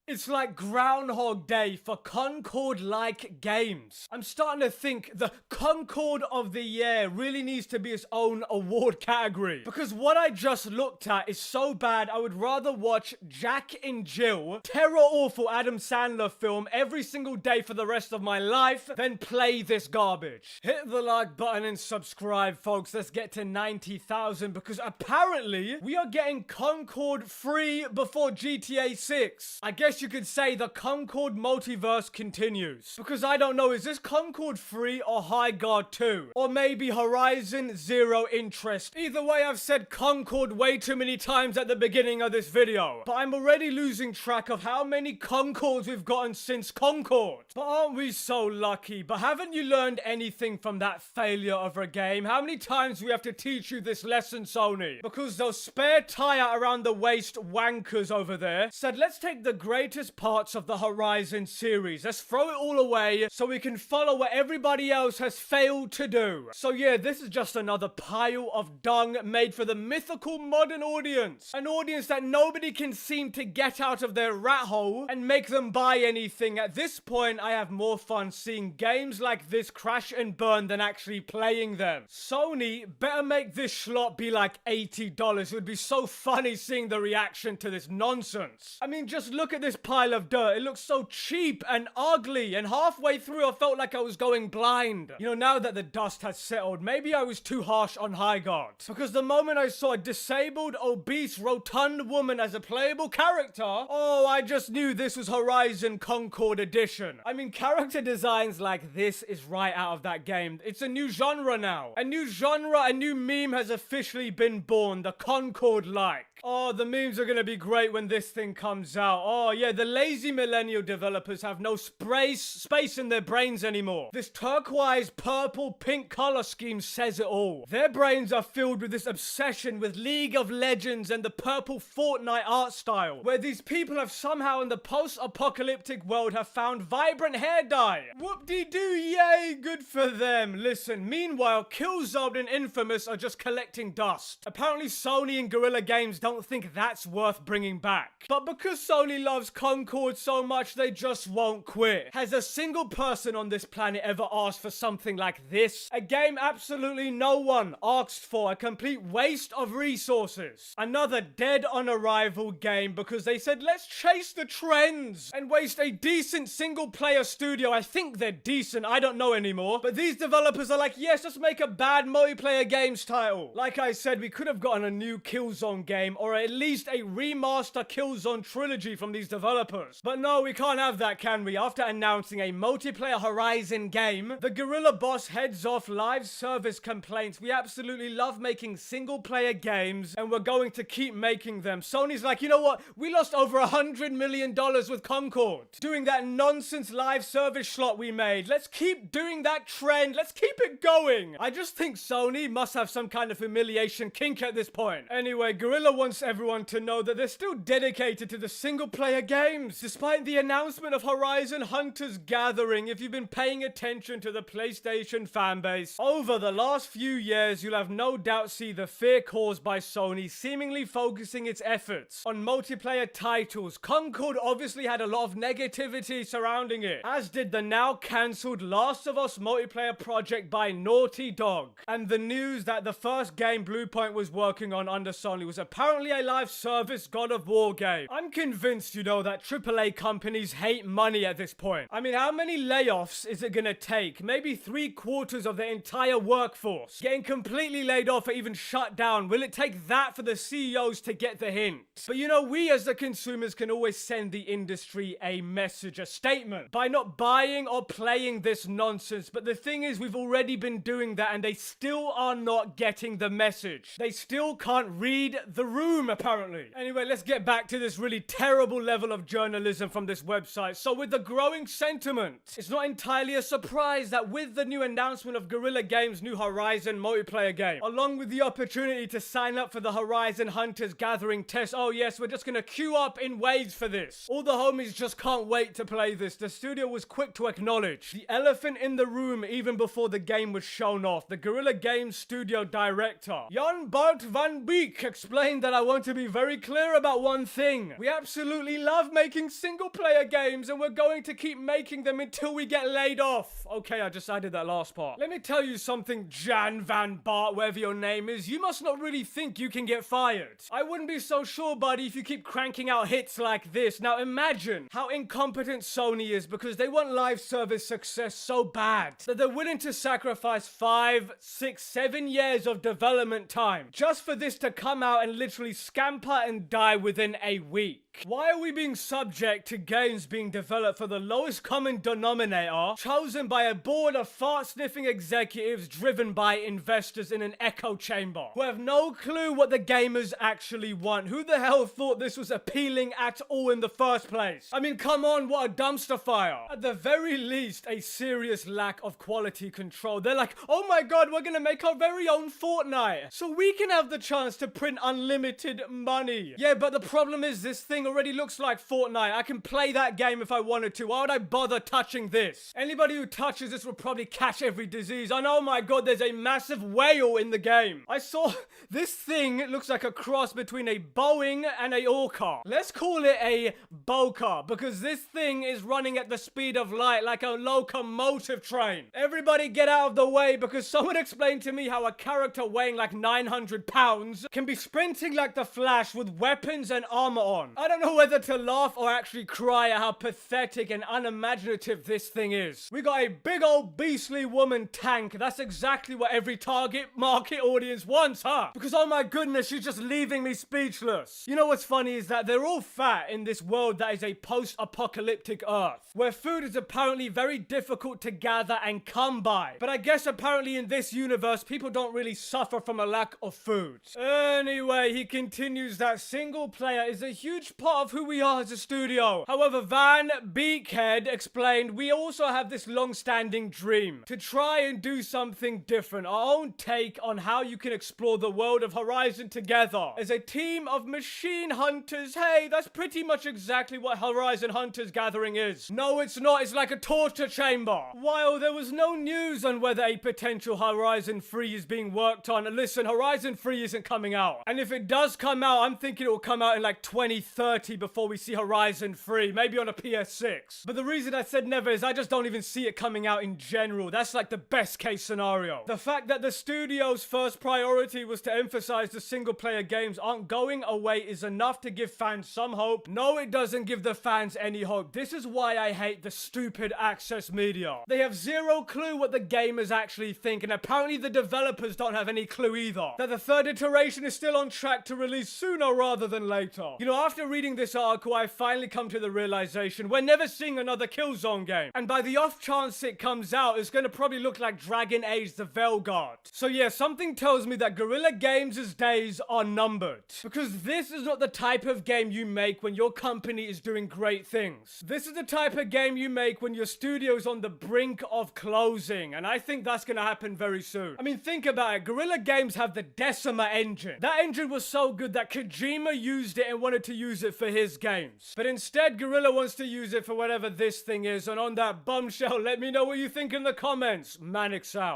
It's like Groundhog Day for Concord-like games. I'm starting to think the Concord of the Year really needs to be its own award category. Because what I just looked at is so bad, I would rather watch Jack and Jill, terror-awful Adam Sandler film every single day for the rest of my life than play this garbage. Hit the like button and subscribe, folks. Let's get to 90,000 because apparently we are getting Concord free before GTA 6. I guess you could say the Concord multiverse continues. Because I don't know, is this Concord free or High Guard 2? Or maybe Horizon Zero Interest? Either way, I've said Concord way too many times at the beginning of this video. But I'm already losing track of how many Concords we've gotten since Concord. But aren't we so lucky? But haven't you learned anything from that failure of a game? How many times do we have to teach you this lesson, Sony? Because those spare tire around the waist wankers over there said, let's take the greatest parts of the Horizon series. Let's throw it all away so we can follow what everybody else has failed to do. So yeah, this is just another pile of dung made for the mythical modern audience. An audience that nobody can seem to get out of their rat hole and make them buy anything. At this point, I have more fun seeing games like this crash and burn than actually playing them. Sony better make this slot be like $80. It would be so funny seeing the reaction to this nonsense. I mean, just look at this pile of dirt. It looks so cheap and ugly, and halfway through I felt like I was going blind. You know, now that the dust has settled, maybe I was too harsh on High Guard. Because the moment I saw a disabled, obese, rotund woman as a playable character, oh, I just knew this was Horizon Concord Edition. I mean, character designs like this is right out of that game. It's a new genre now. A new genre, a new meme has officially been born, the Concord-like. Oh, the memes are gonna be great when this thing comes out. Oh yeah, the lazy millennial developers have no space in their brains anymore. This turquoise, purple, pink color scheme says it all. Their brains are filled with this obsession with League of Legends and the purple Fortnite art style, where these people have somehow in the post-apocalyptic world have found vibrant hair dye. Whoop-de-doo, yay, good for them. Listen, meanwhile, Killzone and Infamous are just collecting dust. Apparently Sony and Guerrilla Games don't think that's worth bringing back. But because Sony loves Concord so much, they just won't quit. Has a single person on this planet ever asked for something like this? A game absolutely no one asked for. A complete waste of resources. Another dead on arrival game because they said, let's chase the trends and waste a decent single player studio. I think they're decent, I don't know anymore. But these developers are like, yes, let's make a bad multiplayer games title. Like I said, we could have gotten a new Killzone game or at least a remaster Killzone trilogy from these developers. But no, we can't have that, can we? After announcing a multiplayer Horizon game, the Guerrilla boss heads off live service complaints. We absolutely love making single player games and we're going to keep making them. Sony's like, you know what? We lost over $100 million with Concord. Doing that nonsense live service slot we made. Let's keep doing that trend. Let's keep it going. I just think Sony must have some kind of humiliation kink at this point. Anyway, Guerrilla wants everyone to know that they're still dedicated to the single player games. Despite the announcement of Horizon Hunters Gathering, if you've been paying attention to the PlayStation fanbase, over the last few years, you'll have no doubt see the fear caused by Sony seemingly focusing its efforts on multiplayer titles. Concord obviously had a lot of negativity surrounding it, as did the now cancelled Last of Us multiplayer project by Naughty Dog. And the news that the first game Bluepoint was working on under Sony was apparently a live service God of War game. I'm convinced, you know, that AAA companies hate money at this point. I mean, how many layoffs is it gonna take? Maybe 3/4 of their entire workforce getting completely laid off or even shut down. Will it take that for the CEOs to get the hint? But you know, we as the consumers can always send the industry a message, a statement, by not buying or playing this nonsense. But the thing is, we've already been doing that and they still are not getting the message. They still can't read the room, apparently. Anyway, let's get back to this really terrible level of journalism from this website. So with the growing sentiment, it's not entirely a surprise that with the new announcement of Guerrilla Games' new Horizon multiplayer game, along with the opportunity to sign up for the Horizon Hunters Gathering test, oh yes, we're just gonna queue up in waves for this. All the homies just can't wait to play this. The studio was quick to acknowledge the elephant in the room even before the game was shown off. The Guerrilla Games studio director, Jan Bart van Beek, explained that I want to be very clear about one thing. We absolutely love love making single player games and we're going to keep making them until we get laid off. Okay, I just added that last part. Let me tell you something, Jan Van Bart, whatever your name is. You must not really think you can get fired. I wouldn't be so sure, buddy, if you keep cranking out hits like this. Now imagine how incompetent Sony is because they want live service success so bad that they're willing to sacrifice 5, 6, 7 years of development time just for this to come out and literally scamper and die within a week. Why are we being subject to games being developed for the lowest common denominator, chosen by a board of fart-sniffing executives driven by investors in an echo chamber, who have no clue what the gamers actually want? Who the hell thought this was appealing at all in the first place? I mean, come on, what a dumpster fire. At the very least, a serious lack of quality control. They're like, oh my god, we're gonna make our very own Fortnite, so we can have the chance to print unlimited money. Yeah, but the problem is this thing already looks like Fortnite. I can play that game if I wanted to. Why would I bother touching this? Anybody who touches this will probably catch every disease. And oh my god, there's a massive whale in the game. I saw this thing. It looks like a cross between a Boeing and a orca. Let's call it a boca because this thing is running at the speed of light like a locomotive train. Everybody get out of the way because someone explained to me how a character weighing like 900 pounds can be sprinting like the Flash with weapons and armor on. I don't know whether to laugh or actually cry at how pathetic and unimaginative this thing is. We got a big old beastly woman tank. That's exactly what every target market audience wants, huh? Because oh my goodness, she's just leaving me speechless. You know what's funny is that they're all fat in this world that is a post-apocalyptic Earth, where food is apparently very difficult to gather and come by. But I guess apparently in this universe, people don't really suffer from a lack of food. Anyway, he continues that single player is a huge part of who we are as a studio. However, Van Beakhead explained, we also have this long-standing dream to try and do something different, our own take on how you can explore the world of Horizon together as a team of machine hunters. Hey, that's pretty much exactly what Horizon Hunters Gathering is. No, it's not. It's like a torture chamber. While there was no news on whether a potential Horizon 3 is being worked on, listen, Horizon 3 isn't coming out. And if it does come out, I'm thinking it will come out in like 2030 before we see Horizon 3, maybe on a PS6. But the reason I said never is I just don't even see it coming out in general. That's like the best case scenario. The fact that the studio's first priority was to emphasize the single player games aren't going away is enough to give fans some hope. No, it doesn't give the fans any hope. This is why I hate the stupid access media. They have zero clue what the gamers actually think, and apparently the developers don't have any clue either. That the third iteration is still on track to release sooner rather than later. You know, after reading this article, I finally come to the realization we're never seeing another Killzone game. And by the off chance it comes out, it's gonna probably look like Dragon Age the Veilguard. So yeah, something tells me that Guerrilla Games' days are numbered. Because this is not the type of game you make when your company is doing great things. This is the type of game you make when your studio's on the brink of closing. And I think that's gonna happen very soon. I mean, think about it. Guerrilla Games have the Decima engine. That engine was so good that Kojima used it and wanted to use it for his games. But instead, Guerrilla wants to use it for whatever this thing is. And on that bombshell, let me know what you think in the comments. Manix out.